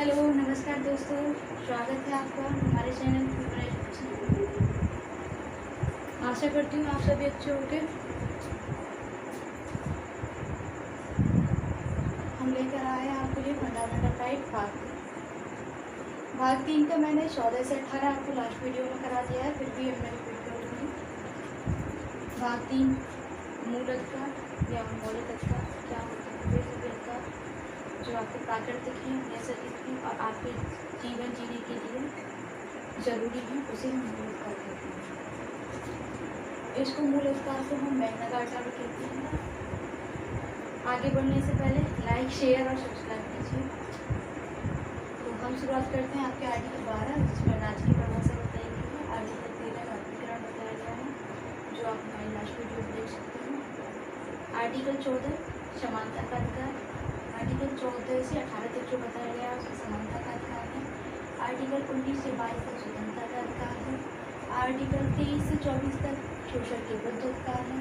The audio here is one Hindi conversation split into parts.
हेलो नमस्कार दोस्तों, स्वागत है आपका हमारे चैनल ह्यूमन एजुकेशन। आशा करती हूँ आप सभी अच्छे होंगे। हम लेकर आए हैं आपके लिए फंडामेंटल राइट भाग 3 का मैंने 14 से 18 आपको लास्ट वीडियो में करा दिया है, फिर भी मैं रिपीट करूँगी। भाग 3 मूल अधिकार या मौलिक अधिकार क्या होता है, वे सभी अधिकार जो आपके प्राकृतिक हैं, नैसर्गिक हैं और आपके जीवन जीने के लिए ज़रूरी है, उसे हम मूल अधिकार कहते हैं। इसको मूल अधिकार को हम मैग्ना कार्टा भी कहते हैं। आगे बढ़ने से पहले लाइक, शेयर और सब्सक्राइब कीजिए। तो हम शुरुआत करते हैं आपके आर्टिकल 12, जिसमें राज्य की परिभाषा बताई गई है। आर्टिकल 13 वर्गीकरण बताया गया है, जो आप हमारी लास्ट वीडियो में देख सकते हैं। आर्टिकल 14 समानता का अधिकार। आर्टिकल 14 से 18 तक जो बताया गया है उसमें समानता का अधिकार है। आर्टिकल 19 से 22 तक स्वतंत्रता का अधिकार है। आर्टिकल 23 से 24 तक शोषण के विरुद्ध अधिकार है।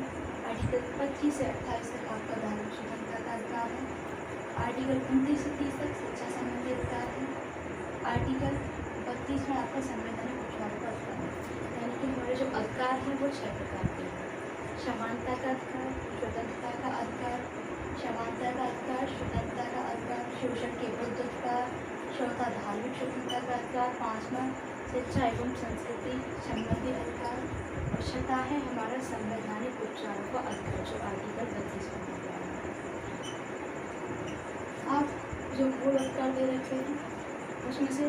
आर्टिकल 25 से 28 तक आपका धार्मिक स्वतंत्रता का अधिकार है। आर्टिकल 29 से 30 तक शिक्षा संबंधी अधिकार है। आर्टिकल 32 में आपका संवैधानिक उपचार का अधिकार है। यानी कि हमारे जो अधिकार हैं वो 6 प्रकार के हैं। समानता का अधिकार, स्वतंत्रता का अधिकार, समानता का अधिकार, स्वतंत्रता का अधिकार, शोषण के विरुद्ध अधिकार, चौथा धार्मिक स्वतंत्रता का अधिकार, पांचवा शिक्षा एवं संस्कृति संबंधी अधिकार और छठा है हमारा संवैधानिक उपचारों का अधिकार, जो आर्टिकल 32 में दिया है। आप जो मूल अधिकार दे रखे हैं उसमें से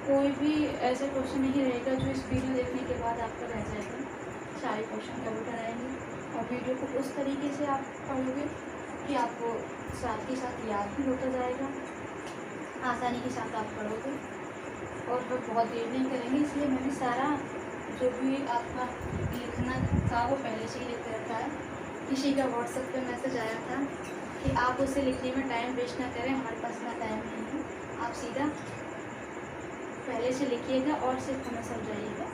कोई भी ऐसा क्वेश्चन नहीं रहेगा जो इस वीडियो देखने के बाद आपका रह जाएगा। सारे क्वेश्चन कवर कराएंगे और वीडियो को उस तरीके से आप पढ़ोगे कि आपको साथ के साथ याद भी होता जाएगा, आसानी के साथ आप पढ़ोगे और वो बहुत देर नहीं करेंगे। इसलिए मैंने सारा जो भी आपका लिखना था वो पहले से ही लिख रखा है। किसी का व्हाट्सएप पे मैसेज आया था कि आप उसे लिखने में टाइम वेस्ट ना करें, हमारे पास इतना टाइम नहीं है, आप सीधा पहले से लिखिएगा और सिर्फ हमें समझाइएगा।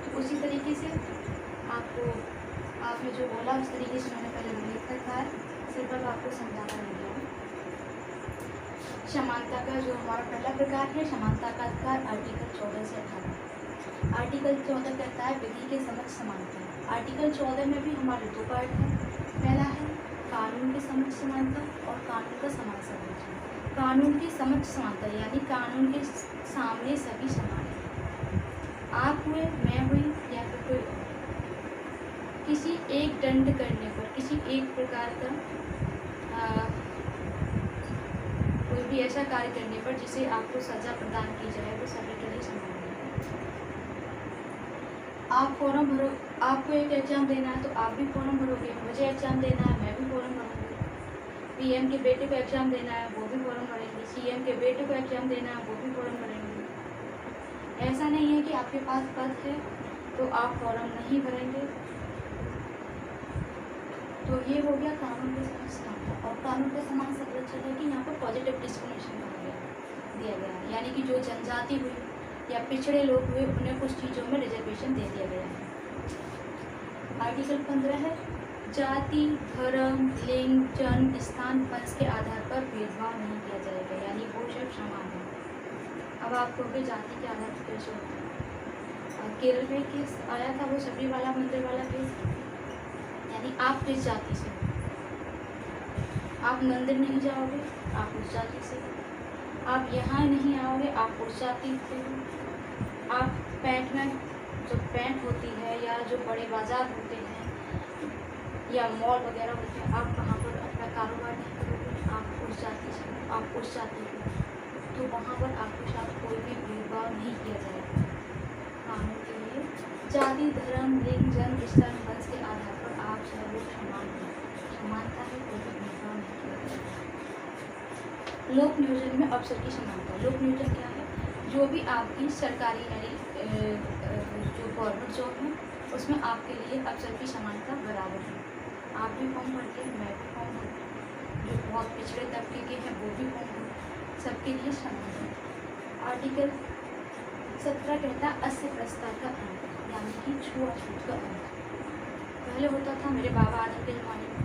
तो उसी तरीके से आपको आपने जो बोला उस तरीके से मैंने पहले लिख रखा है, सिर्फ अब आपको समझाना नहीं है। समानता का जो हमारा पहला प्रकार है समानता का अधिकार, आर्टिकल 14 से 18। आर्टिकल 14 कहता है विधि के समक्ष समानता। आर्टिकल 14 में भी हमारे दो पार्ट हैं। पहला है कानून के समक्ष समानता और कानून का समान संरक्षण। कानून की समक्ष समानता यानी कानून के सामने सभी समान हैं। आप हुए, मैं हुई या फिर कोई किसी एक दंड करने पर, किसी एक प्रकार का कोई भी ऐसा कार्य करने पर जिसे आपको सजा प्रदान की जाए वो सभी के लिए समान है। आप फॉर्म भरो, आपको एक एग्जाम देना है तो आप भी फॉर्म भरोगे, मुझे एग्जाम देना है मैं भी फॉर्म भरूँगी, पीएम के बेटे को एग्जाम देना है वो भी फॉर्म भरेंगे, सीएम के बेटे को एग्जाम देना है वो भी फॉर्म भरेंगे। ऐसा नहीं है कि आपके पास पद है तो आप फॉर्म नहीं भरेंगे। तो ये हो गया कानून के समान समानता। और कानून के समान संरक्षण है कि यहाँ पर पॉजिटिव डिस्क्रिमिनेशन दिया गया है, यानी कि जो जनजाति हुई या पिछड़े लोग हुए उन्हें कुछ चीज़ों में रिजर्वेशन दे दिया गया है। आर्टिकल 15 है जाति, धर्म, लिंग, जन्म, स्थान, वंश के आधार पर भेदभाव नहीं किया जाएगा, यानी वो सब समान है। अब आप कहोगे जाति के आधार पर कैसे होता है? केरल में केस आया था वो सबरी वाला मंदिर वाला केस, यानी आप किस जाति से, आप मंदिर नहीं जाओगे आप उस जाति से, आप यहाँ नहीं आओगे आप उस जाति से, आप पैंट में जो पैंट होती है या जो बड़े बाजार होते हैं या मॉल वगैरह होते हैं आप वहाँ पर अपना कारोबार नहीं करोगे, आप उस जाति से, आप उस जाति के, तो वहाँ पर आपके साथ कोई भी भेदभाव नहीं किया जाएगा। कानून के लिए जाति, धर्म, लिंग, जन्म, स्थान, वंश के आधार पर आप सब लोग समान हैं, समानता है, कोई भी भेदभाव नहीं किया जाएगा। लोक नियोजन में अवसर की समानता। लोक नियोजन क्या है? जो भी आपकी सरकारी यानी जो गवर्नमेंट जॉब है उसमें आपके लिए अवसर की समानता बराबर है। आप भी फॉर्म भरते हैं, मैं भी फॉर्म भरती हूँ, जो बहुत पिछड़े तबके के हैं वो भी फॉर्म भरते, सबके लिए समान है। आर्टिकल 17 कहता है अस्य प्रस्ताव का अंत, यानी कि छुआछूत का अंत। पहले होता था मेरे बाबा आदम के ज़माने में,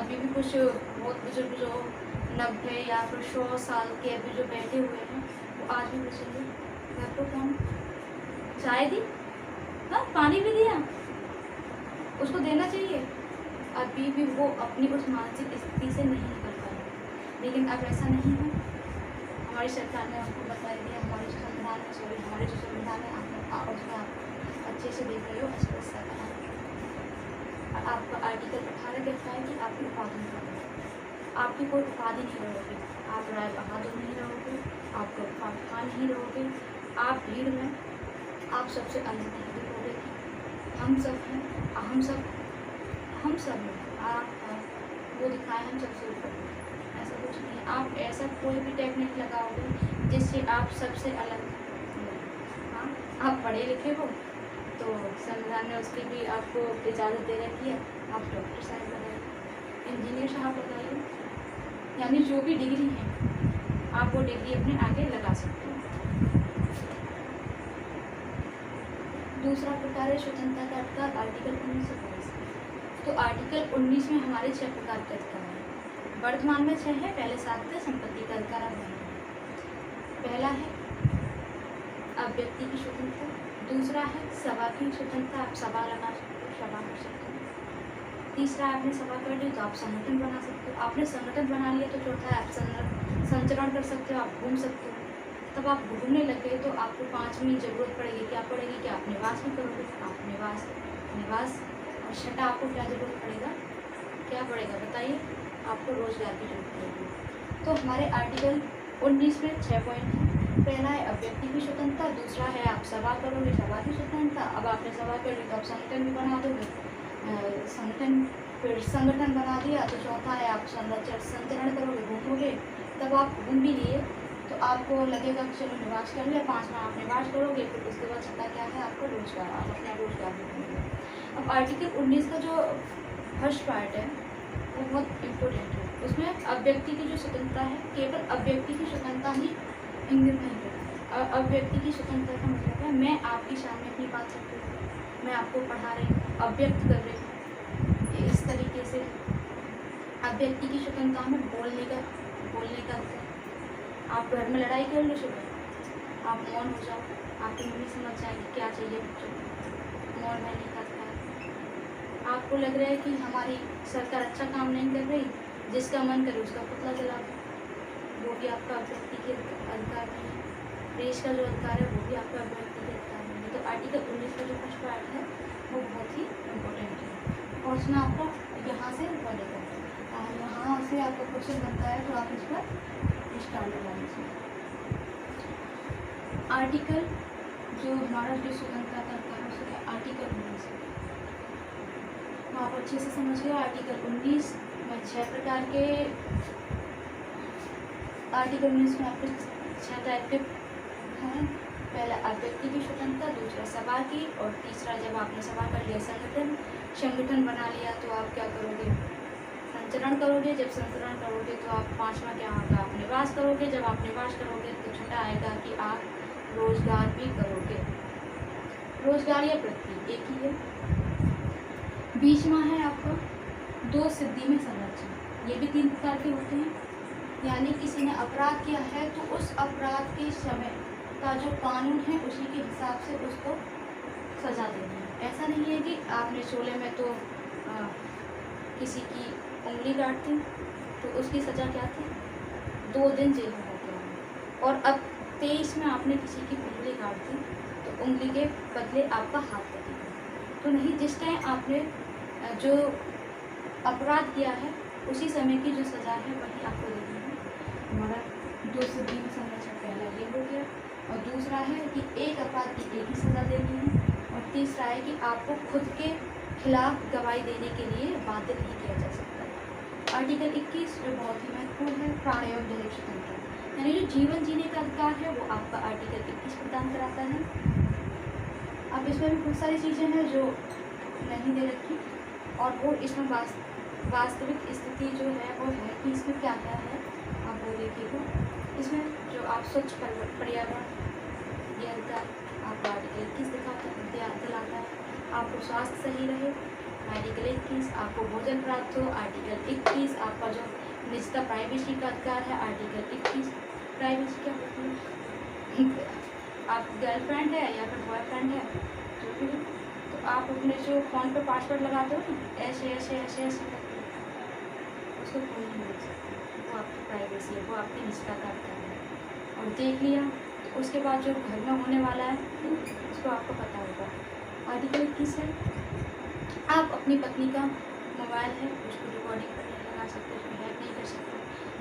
अभी भी कुछ बहुत बुजुर्ग जो 90 या फिर 100 साल के अभी जो बैठे हुए हैं वो आज भी बचेंगे। घर को कौन चाय दी, हाँ पानी भी दिया, उसको देना चाहिए। अभी भी वो अपनी उस मानसिक स्थिति से नहीं निकल पाए। लेकिन अब ऐसा नहीं है। हमारी सरकार ने आपको बता दिया, हमारे जो संविधान है, सॉरी हमारे जो संविधान है उसमें आप अच्छे से देख रहे हो, स्पष्ट है। आपका आर्टिकल 18 कहता है कि आपकी उपाधि नहीं रहोगे, आपकी कोई उपाधि नहीं रहोगी, आप राय बहादुर नहीं रहोगे, आप गौरव खान नहीं रहोगे, आप भीड़ में आप सबसे अलग नहीं दिखोगे। हम सब हैं, हम सब हैं, आप वो दिखाए हम सबसे ऊपर। ऐसा कुछ नहीं है। आप ऐसा कोई भी टेक्निक लगाओगे जिससे आप सबसे अलग हो। हाँ, आप पढ़े लिखे हो तो संविधान ने उसकी भी आपको इजाज़त दे रखी है, आप डॉक्टर साहब लगाइए, इंजीनियर साहब लगाइए, यानी जो भी डिग्री है आप वो डिग्री अपने आगे लगा सकते हो। दूसरा प्रकार है स्वतंत्रता का अधिकार, आर्टिकल 1922। तो आर्टिकल 19 में हमारे 6 प्रकार के अधिकार हैं। वर्तमान में 6 है, पहले 7 थे, संपत्ति का अधिकार अब नहीं है। पहला है अब व्यक्ति की स्वतंत्रता, दूसरा है सभा की स्वतंत्रता, आप सभा लगा सकते हो, सभा कर सकते हो। तीसरा आपने सभा कर ली तो आप संगठन बना सकते हो, आपने संगठन बना लिया तो चौथा है आप संचरण कर सकते हो, आप घूम सकते हो। तब आप घूमने लगे तो आपको 5वीं जरूरत पड़ेगी, क्या पड़ेगी कि आप निवास भी करोगे, आप निवास और छठा आपको क्या जरूरत पड़ेगा, क्या पड़ेगा बताइए, आपको रोजगार की जरूरत पड़ेगी। तो हमारे आर्टिकल 19 में 6 पॉइंट हैं। पहला है अब व्यक्ति की स्वतंत्रता, दूसरा है आप सभा करोगे, सभा की स्वतंत्रता, अब आपने सभा कर ली तो आप संगठन भी बना दोगे, संगठन बना दिया तो चौथा है आप संचरण करोगे, घूमोगे। तब आप घूम भी लिए तो आपको लगेगा कि चलो निवास कर लिया, 5 माह आप निवास करोगे, फिर उसके बाद छठा क्या है आपको रोजगार, आप अपना रोजगार भी करोगे। अब आर्टिकल 19 का जो फर्स्ट पार्ट है वो बहुत इम्पोर्टेंट है। उसमें अभिव्यक्ति की जो स्वतंत्रता है, केवल अभिव्यक्ति की स्वतंत्रता ही इंगित नहीं करती। अभिव्यक्ति की स्वतंत्रता का मतलब है मैं आपके सामने अपनी बात रख रही हूँ, मैं आपको पढ़ा रही हूँ, अभिव्यक्त कर रही हूँ, इस तरीके से। अभिव्यक्ति की स्वतंत्रता में बोलने का आप घर में लड़ाई कर लो सुबह, आप मौन हो जाओ, आपकी मम्मी समझ जाएगी क्या चाहिए बच्चों को, मौन रहने का अधिकार। आपको लग रहा है कि हमारी सरकार अच्छा काम नहीं कर रही, जिसका मन करे उसका पुतला जला दो, वो भी आपका अभिव्यक्ति के अधिकार नहीं है। देश का जो अधिकार है वो भी आपका अभिव्यक्ति के अधिकार नहीं है। तो आर्टिकल 19 का जो फर्स्ट पार्ट है वो बहुत ही इम्पोर्टेंट है और उसमें आपको यहाँ से पढ़ेगा, यहाँ से आपका क्वेश्चन बनता है तो आप इस पर स्टार्ट लगा लीजिए। आर्टिकल जो हमारा जो स्वतंत्रता का अधिकार है उसका आर्टिकल 19 आप अच्छे से समझ गए। आर्टिकल 19 में 6 प्रकार के, आर्टिकल 19 में आपके 6 टाइप के हैं। पहला अभिव्यक्ति की स्वतंत्रता, दूसरा सभा की, और तीसरा जब आपने सभा कर लिया संगठन बना लिया तो आप क्या करोगे, संचरण करोगे। जब संचरण करोगे तो आप 5वां क्या होगा, आप निवास करोगे। जब आप निवास करोगे तो छठा आएगा कि आप रोजगार भी करोगे। रोजगार या वृत्ति एक ही है। 20वां है आपका 2 सिद्धि में संरक्षण, ये भी 3 प्रकार के होते हैं। यानी किसी ने अपराध किया है तो उस अपराध के समय का जो कानून है उसी के हिसाब से उसको सजा देनी है। ऐसा नहीं है कि आपने 16 में तो किसी की उंगली काट दी तो उसकी सज़ा क्या थी, 2 दिन जेल में होते हैं। और अब 23 में आपने किसी की उंगली काट दी तो उंगली के बदले आपका हाथ कटेगा। तो नहीं, जिस टाइम आपने जो अपराध किया है उसी समय की जो सज़ा है वही आपको देनी है। हमारा 2 सिद्धि में संरक्षण पहला ये हो गया, और दूसरा है कि एक अपराध की एक ही सज़ा देनी है, और तीसरा है कि आपको खुद के खिलाफ गवाही देने के लिए बाध्य नहीं किया जा सकता। आर्टिकल 21 जो बहुत ही महत्वपूर्ण है, प्राण एवं दैहिक स्वतंत्रता, यानी जो जीवन जीने का अधिकार है वो आपका आर्टिकल 21 प्रदान कराता है। अब इसमें भी बहुत सारी चीज़ें हैं जो नहीं दे रखी, और वो इसमें वास्तविक स्थिति जो है वो है कि इसमें क्या क्या है आप वो देखिएगा। इसमें जो आप स्वच्छ पर्यावरण ये अधिकार आपका आर्टिकल 21 दिलाता है। आपको स्वास्थ्य सही रहे, आर्टिकल 21। आपको भोजन प्राप्त हो, आर्टिकल 21। आपका जो जिसका प्राइवेसी का अधिकार है आर्टिकल 21। प्राइवेसी क्या होती है? आप गर्लफ्रेंड है या फिर बॉयफ्रेंड है जो भी है, तो आप अपने जो फ़ोन पे पासवर्ड लगाते हो ना, ऐसे ऐसे ऐसे ऐसे करके, उसको कोई नहीं देख सकता। वो आपकी प्राइवेसी है, वो आपकी निजता का अधिकार है। और देख लिया तो उसके बाद जो घर में होने वाला है उसको आपको पता होगा। आर्टिकल 21 है, आप अपनी पत्नी का मोबाइल है उसको रिकॉर्डिंग करने लगा सकते हो, उसको हैक नहीं कर सकते।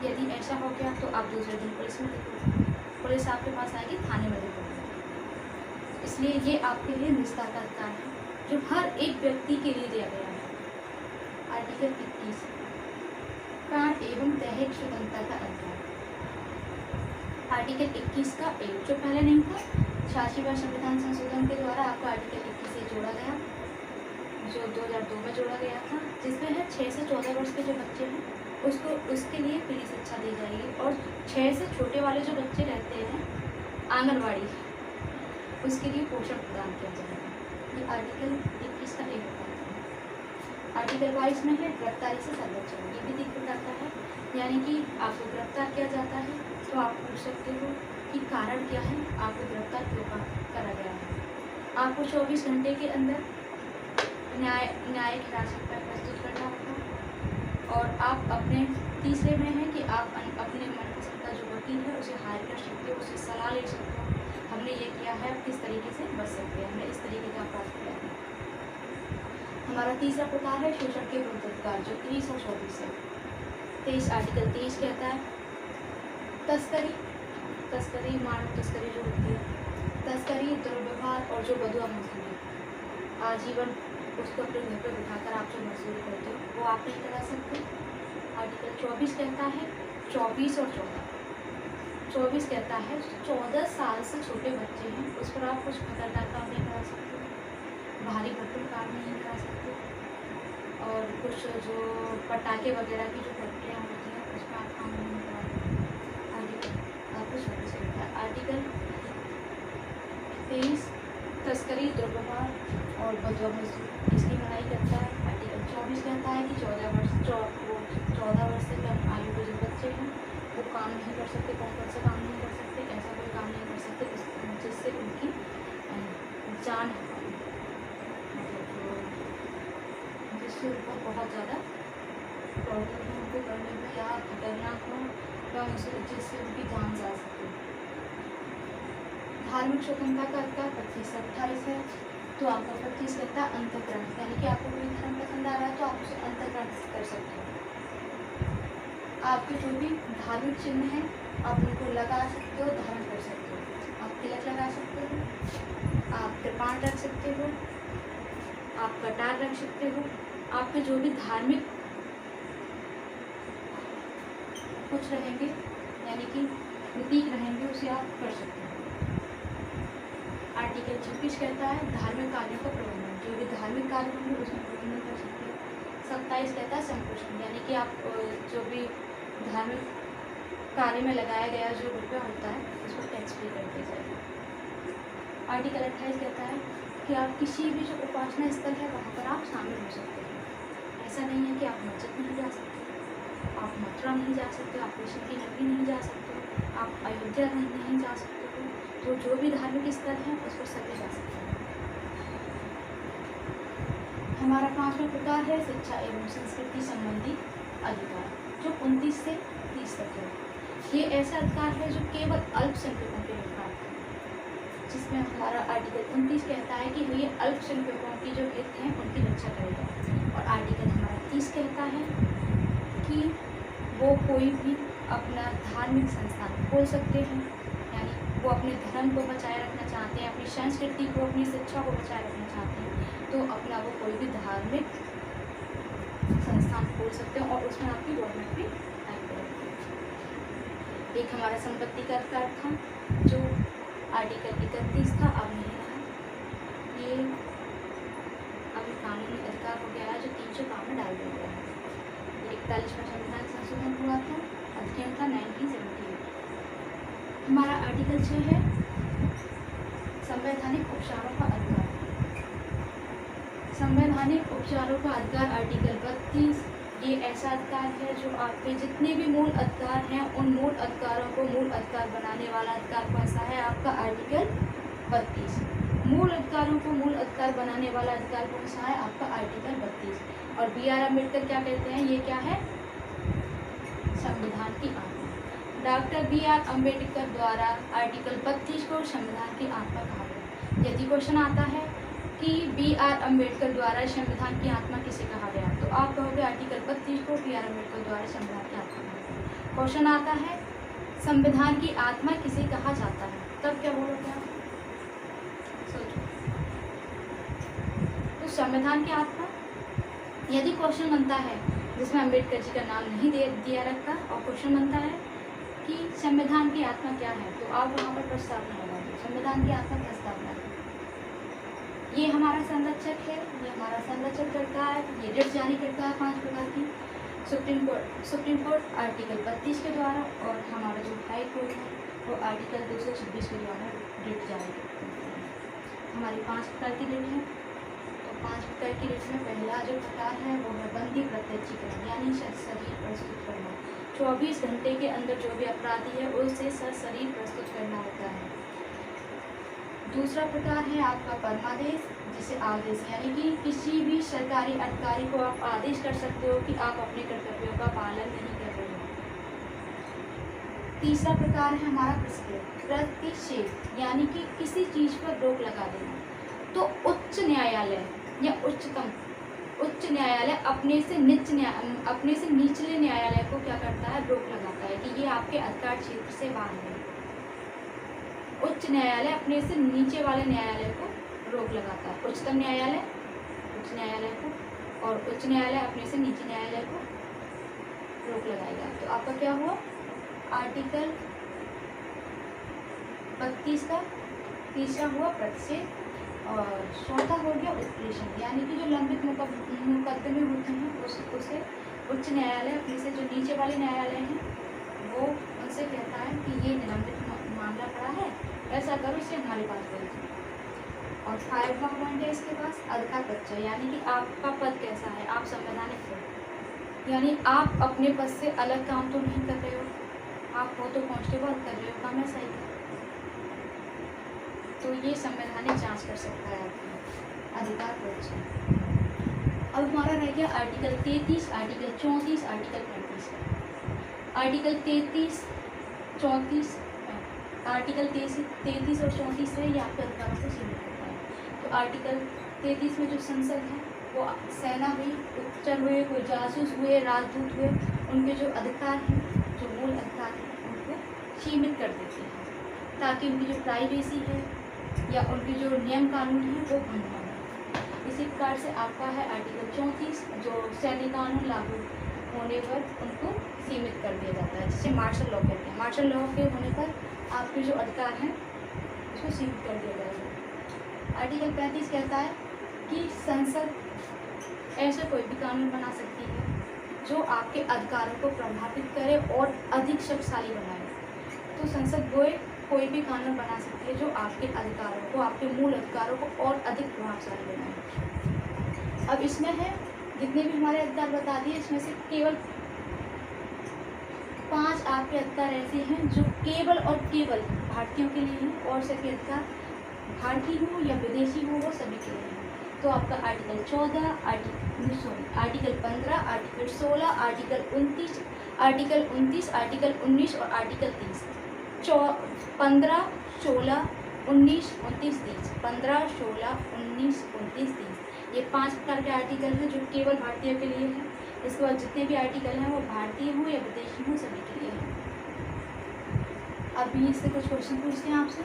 यदि ऐसा हो गया तो आप दूसरे दिन पुलिस में देखोगे, पुलिस आपके पास आएगी, थाने में देखोगे। इसलिए ये आपके लिए निजता का अधिकार है जो हर एक व्यक्ति के लिए दिया गया है। आर्टिकल 21 प्राण एवं दैहिक स्वतंत्रता का अधिकार। आर्टिकल 21 का एक जो पहले नहीं था, 86वां संविधान संशोधन के द्वारा आपको आर्टिकल 21 से जोड़ा गया, जो 2002 में जोड़ा गया था, जिसमें है 6 से 14 वर्ष के जो बच्चे हैं उसको उसके लिए फ्री शिक्षा दी जाएगी। और 6 से छोटे वाले जो बच्चे रहते हैं आंगनवाड़ी, उसके लिए पोषण प्रदान किया जाएगा। ये आर्टिकल 21 का एक बताता है। आर्टिकल 22 में है गिरफ्तारी से संरक्षण। ये भी दिक्कत करता है, यानी कि आपको गिरफ्तार किया जाता है तो आप पूछ सकते हो कि कारण क्या है, आपको गिरफ्तार क्यों करा गया है। आपको 24 घंटे के अंदर न्यायिक हिरासत पर प्रस्तुत करना होगा। और आप अपने तीसरे में है कि आप अपने मनपसंद का जो वकील है उसे हायर कर सकते हो, उससे सलाह ले सकते हो, हमने ये किया है, किस तरीके से बच सकते हैं, हमने इस तरीके का अपराध किया है। हमारा तीसरा प्रकार है शोषण के विरुद्ध अधिकार, जो 23 और 24 है। 23 आर्टिकल 23 कहता है तस्करी मानव तस्करी जो होती है, तस्करी, दुर्व्यवहार और जो बदुआ मजदूरी, आजीवन उसको अपने घर पर बिठाकर आप जो मजदूरी करते हो वो आप नहीं करा सकते। आर्टिकल 24 कहता है 24 और 14। 24 कहता है 14 साल से छोटे बच्चे हैं उस पर आप कुछ खतरनाक काम नहीं करा सकते, भारी भरपूर काम नहीं करा सकते, और कुछ जो पटाखे वगैरह की जो फैक्ट्रियाँ होती हैं उस पर आप काम नहीं करा सकते। आर्टिकल आपको 24 कहता है। आर्टिकल 23 तस्करी, दुर्व्यवहार और बदुआ मजदूरी, इसकी मनाही करता है। आर्टिकल 24 कहता है कि 14 वर्ष से कम आयु के जो बच्चे हैं वो काम नहीं कर सकते, कौन से काम नहीं कर सकते, ऐसा कोई काम नहीं कर सकते जिससे उनकी जान, मतलब जिससे उनको बहुत ज़्यादा प्रॉब्लम हो उनको करने में या खतरनाक हो या जिससे उनकी जान जा सके। धार्मिक स्वतंत्रता का अधिकार 25 से 28 है। तो आपका 25 कहता है अंतःकरण, यानी कि आपको कोई धर्म पसंद आ रहा है तो आप उसे अंतःकरण कर सकते हो। आपके जो भी धार्मिक चिन्ह हैं आप उनको लगा सकते हो, धारण कर सकते हो। आप तिलक लगा सकते हो, आप कृपाण रख सकते हो, आप कटार रख सकते हो। आपके जो भी धार्मिक कुछ रहेंगे यानी कि प्रतीक रहेंगे उसे आप कर सकते हो। आर्टिकल 26 कहता है धार्मिक कार्यों का प्रबंधन, जो भी धार्मिक कार्य होंगे उसमें प्रबंधन कर सकते हैं। 27 कहता है संपोषण, यानी कि आप जो भी धार्मिक कार्य में लगाया गया जो रुपया होता है उसको टैक्स पे कर दिया जाएगा। आर्टिकल 28 कहता है कि आप किसी भी जो उपासना स्थल है वहाँ पर आप शामिल हो सकते हैं। ऐसा नहीं है कि आप मस्जिद नहीं जा सकते, आप मथुरा नहीं जा सकते, आप कृष्ण की नगरी नहीं जा सकते, आप अयोध्या नहीं जा सकते हो। तो जो भी धार्मिक स्थल है उस पर सभी जा सकते हैं। हमारा 5वां प्रकार है शिक्षा एवं संस्कृति संबंधी अधिकार, जो 29 से 30 तक है। ये ऐसा अधिकार है जो केवल अल्पसंख्यकों के लिए है, जिसमें हमारा आर्टिकल 29 कहता है कि ये अल्पसंख्यकों की जो हित हैं उनकी रक्षा करेगा। और आर्टिकल हमारा 30 कहता है कि वो कोई भी अपना धार्मिक संस्थान खोल सकते हैं, यानी वो अपने धर्म को बचाए रखना चाहते हैं, अपनी संस्कृति को, अपनी शिक्षा को बचाए रखना चाहते हैं, तो अपना वो कोई भी धार्मिक संस्थान खोल सकते हैं और उसमें आपकी गवर्नमेंट भी हेल्प करेगी। एक हमारा संपत्ति का अधिकार था जो आर्टिकल 31 था, अब नहीं रहा, ये अभी कानूनी अधिकार हो गया है जो 300 काम में डाल दिया गया है। 41वां संविधान संशोधन हुआ था, अधिनियम था 1978। हमारा आर्टिकल 6 है संवैधानिक उपचारों का अधिकार। संवैधानिक उपचारों का अधिकार आर्टिकल 32, ये ऐसा अधिकार है जो आपके जितने भी मूल अधिकार हैं उन मूल अधिकारों को मूल अधिकार बनाने वाला अधिकार कौन सा है? आपका आर्टिकल 32। मूल अधिकारों को मूल अधिकार बनाने वाला अधिकार कौन सा है? आपका आर्टिकल 32। और बी आर अम्बेडकर क्या कहते हैं? ये क्या है? संविधान की आत्मा। डॉक्टर बी आर अम्बेडकर द्वारा आर्टिकल 32 को संविधान की आत्मा कहा गया। यदि क्वेश्चन आता है कि बी आर अम्बेडकर द्वारा संविधान की आत्मा किसे कहा गया, तो आप कहोगे आर्टिकल 32 को बी आर अम्बेडकर द्वारा संविधान की आत्मा कहा गया। क्वेश्चन आता है संविधान की आत्मा किसे कहा जाता है, तब क्या बोलोगे आप? सोचो। तो संविधान की आत्मा, यदि क्वेश्चन बनता है जिसमें अम्बेडकर जी का नाम नहीं दिया रखा और क्वेश्चन बनता है कि संविधान की आत्मा क्या है, तो आप वहाँ पर प्रस्तावना लगाइए। संविधान की आत्मा प्रस्तावना है, ये हमारा संरक्षक है, ये हमारा संरक्षण करता है, ये रिट जारी करता है 5 प्रकार की। सुप्रीम कोर्ट आर्टिकल 32 के द्वारा, और हमारा जो हाई कोर्ट है वो आर्टिकल 226 के द्वारा रिट जारी करता है। हमारी 5 प्रकार की रिट है। तो 5 प्रकार की रिट में पहला जो प्रकार है वो है बंदी प्रत्यक्षीकरण, यानी सशरीर प्रस्तुत करना। 24 घंटे के अंदर जो भी अपराधी है उसे सशरीर प्रस्तुत करना होता है। दूसरा प्रकार है आपका परमादेश, जिसे आदेश, यानी कि किसी भी सरकारी अधिकारी को आप आदेश कर सकते हो कि आप अपने कर्तव्यों का पालन नहीं कर रहे हो। तीसरा प्रकार है हमारा प्रतिषेध, यानी कि किसी चीज़ पर रोक लगा देना। तो उच्च न्यायालय या उच्च न्यायालय अपने से निचले न्यायालय को क्या करता है? रोक लगाता है कि ये आपके अधिकार क्षेत्र से बाहर है। उच्च न्यायालय अपने से नीचे वाले न्यायालय को रोक लगाता है। उच्चतम न्यायालय उच्च न्यायालय को, और उच्च न्यायालय अपने से नीचे न्यायालय को रोक लगाएगा। तो आपका क्या हुआ? आर्टिकल 32 का तीसरा हुआ प्रतिषेध, और चौथा हो गया उत्प्रेषण, यानी कि जो लंबित मुकदमे होते हैं उसे उच्च न्यायालय अपने से जो नीचे वाले न्यायालय हैं वो उनसे कहता है कि ये निलंबित मामला पड़ा है, ऐसा करो, इसे हमारे पास भेजो। और 5वां पॉइंट है इसके पास अधिकार परिचय, यानी कि आपका पद कैसा है? आप संवैधानिक हो, यानी आप अपने पद से अलग काम तो नहीं कर रहे हो, आप हो तो कांस्टेबल कर रहे हो, काम ऐसा ही। तो ये संवैधानिक जांच कर सकता है आपका अधिकार परिचय। अब हमारा रह गया article 33, article 34, article 35। Article 33, 34, article 33 और 34 है, ये आपके अधिकारों को सीमित करता है। तो आर्टिकल 33 में जो संसद है वो सेना हुई, उपचर हुए, कोई जासूस हुए, राजदूत हुए, उनके जो अधिकार हैं, जो मूल अधिकार हैं, उनको सीमित कर देते हैं ताकि उनकी जो प्राइवेसी है या उनके जो नियम कानून हैं वो भंग न हो। इसी प्रकार से आपका है आर्टिकल 34, जो सैन्य कानून लागू होने पर उनको सीमित कर दिया जाता है, जिसे मार्शल लॉ कहते हैं। मार्शल लॉ के होने पर आपके जो अधिकार हैं उसको सीमित कर दिया जाएगा। आर्टिकल 35 कहता है कि संसद ऐसा कोई भी कानून बना सकती है जो आपके अधिकारों को प्रभावित करे और अधिक शक्तिशाली बनाए। तो संसद वो कोई भी कानून बना सकती है जो आपके अधिकारों को, आपके मूल अधिकारों को और अधिक प्रभावशाली बनाए। अब इसमें है जितने भी हमारे अधिकार बता दिए, इसमें से केवल 5 आपके अधिकार ऐसे हैं जो केवल और केवल भारतीयों के लिए हैं, और सभी अधिकार भारतीय हो या विदेशी हो वो सभी के लिए हैं। तो आपका article 14, article 15, article 16, article 29, article 19 और आर्टिकल 30। 15, 16, 19, 29, 30, 15, 16, 19, 29, 30, ये 5 प्रकार के आर्टिकल हैं जो केवल भारतीयों के लिए हैं। इसके बाद जितने भी आर्टिकल हैं वो भारतीय हो या विदेशी हो सभी के लिए हैं। अभी इससे कुछ क्वेश्चन पूछते हैं आपसे।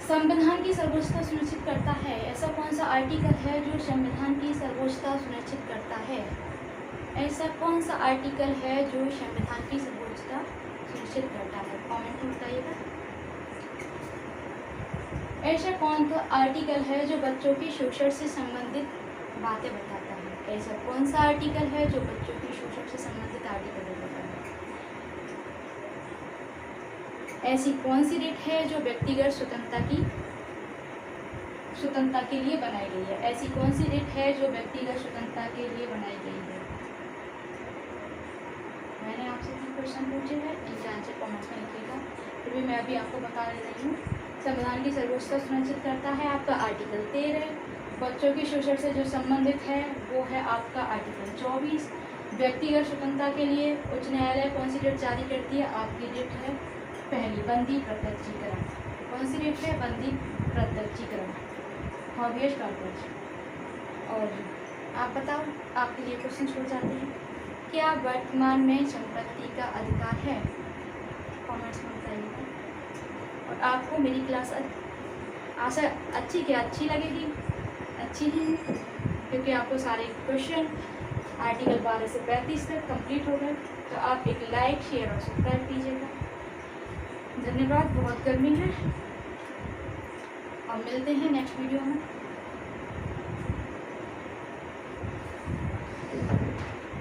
संविधान की सर्वोच्चता सुनिश्चित करता है, ऐसा कौन सा आर्टिकल है जो संविधान की सर्वोच्चता सुनिश्चित करता है? ऐसा कौन सा आर्टिकल है जो संविधान की सर्वोच्चता सुनिश्चित करता है? कमेंट में बताइएगा। ऐसा कौन सा आर्टिकल है जो बच्चों के शोषण से संबंधित बातें बताता है? ऐसा कौन सा आर्टिकल है जो बच्चों के शोषण से संबंधित आर्टिकल बताता है? ऐसी कौन सी रिट है जो व्यक्तिगत स्वतंत्रता के लिए बनाई गई है? ऐसी कौन सी रिट है जो व्यक्तिगत स्वतंत्रता के लिए बनाई गई है? क्वेश्चन पूछे हैं, इनके आंसर कॉमेंट्स में लिखिएगा। फिर भी मैं अभी आपको बता रही हूँ। संविधान की सर्वोच्चता सुनिश्चित करता है आपका आर्टिकल 13। बच्चों की शोषण से जो संबंधित है वो है आपका आर्टिकल 24। व्यक्तिगत स्वतंत्रता के लिए उच्च न्यायालय कौन सी डेट जारी करती है? आपकी डेट है पहली, बंदी प्रत्यक्षीकरण। कौन सी डेट है? बंदी प्रत्यक्षीकरण, हॉबियस कॉर्पस। और आप बताओ, आपके लिए क्वेश्चन छोड़ जाते हैं, क्या वर्तमान में संपत्ति का अधिकार है? कमेंट्स में बताइएगा। और आपको मेरी क्लास आशा अच्छी लगेगी, अच्छी ही, क्योंकि आपको सारे क्वेश्चन आर्टिकल 12 से 35 तक कंप्लीट हो गए। तो आप एक लाइक, शेयर और सब्सक्राइब कीजिएगा। धन्यवाद। बहुत गर्मी है और मिलते हैं नेक्स्ट वीडियो में।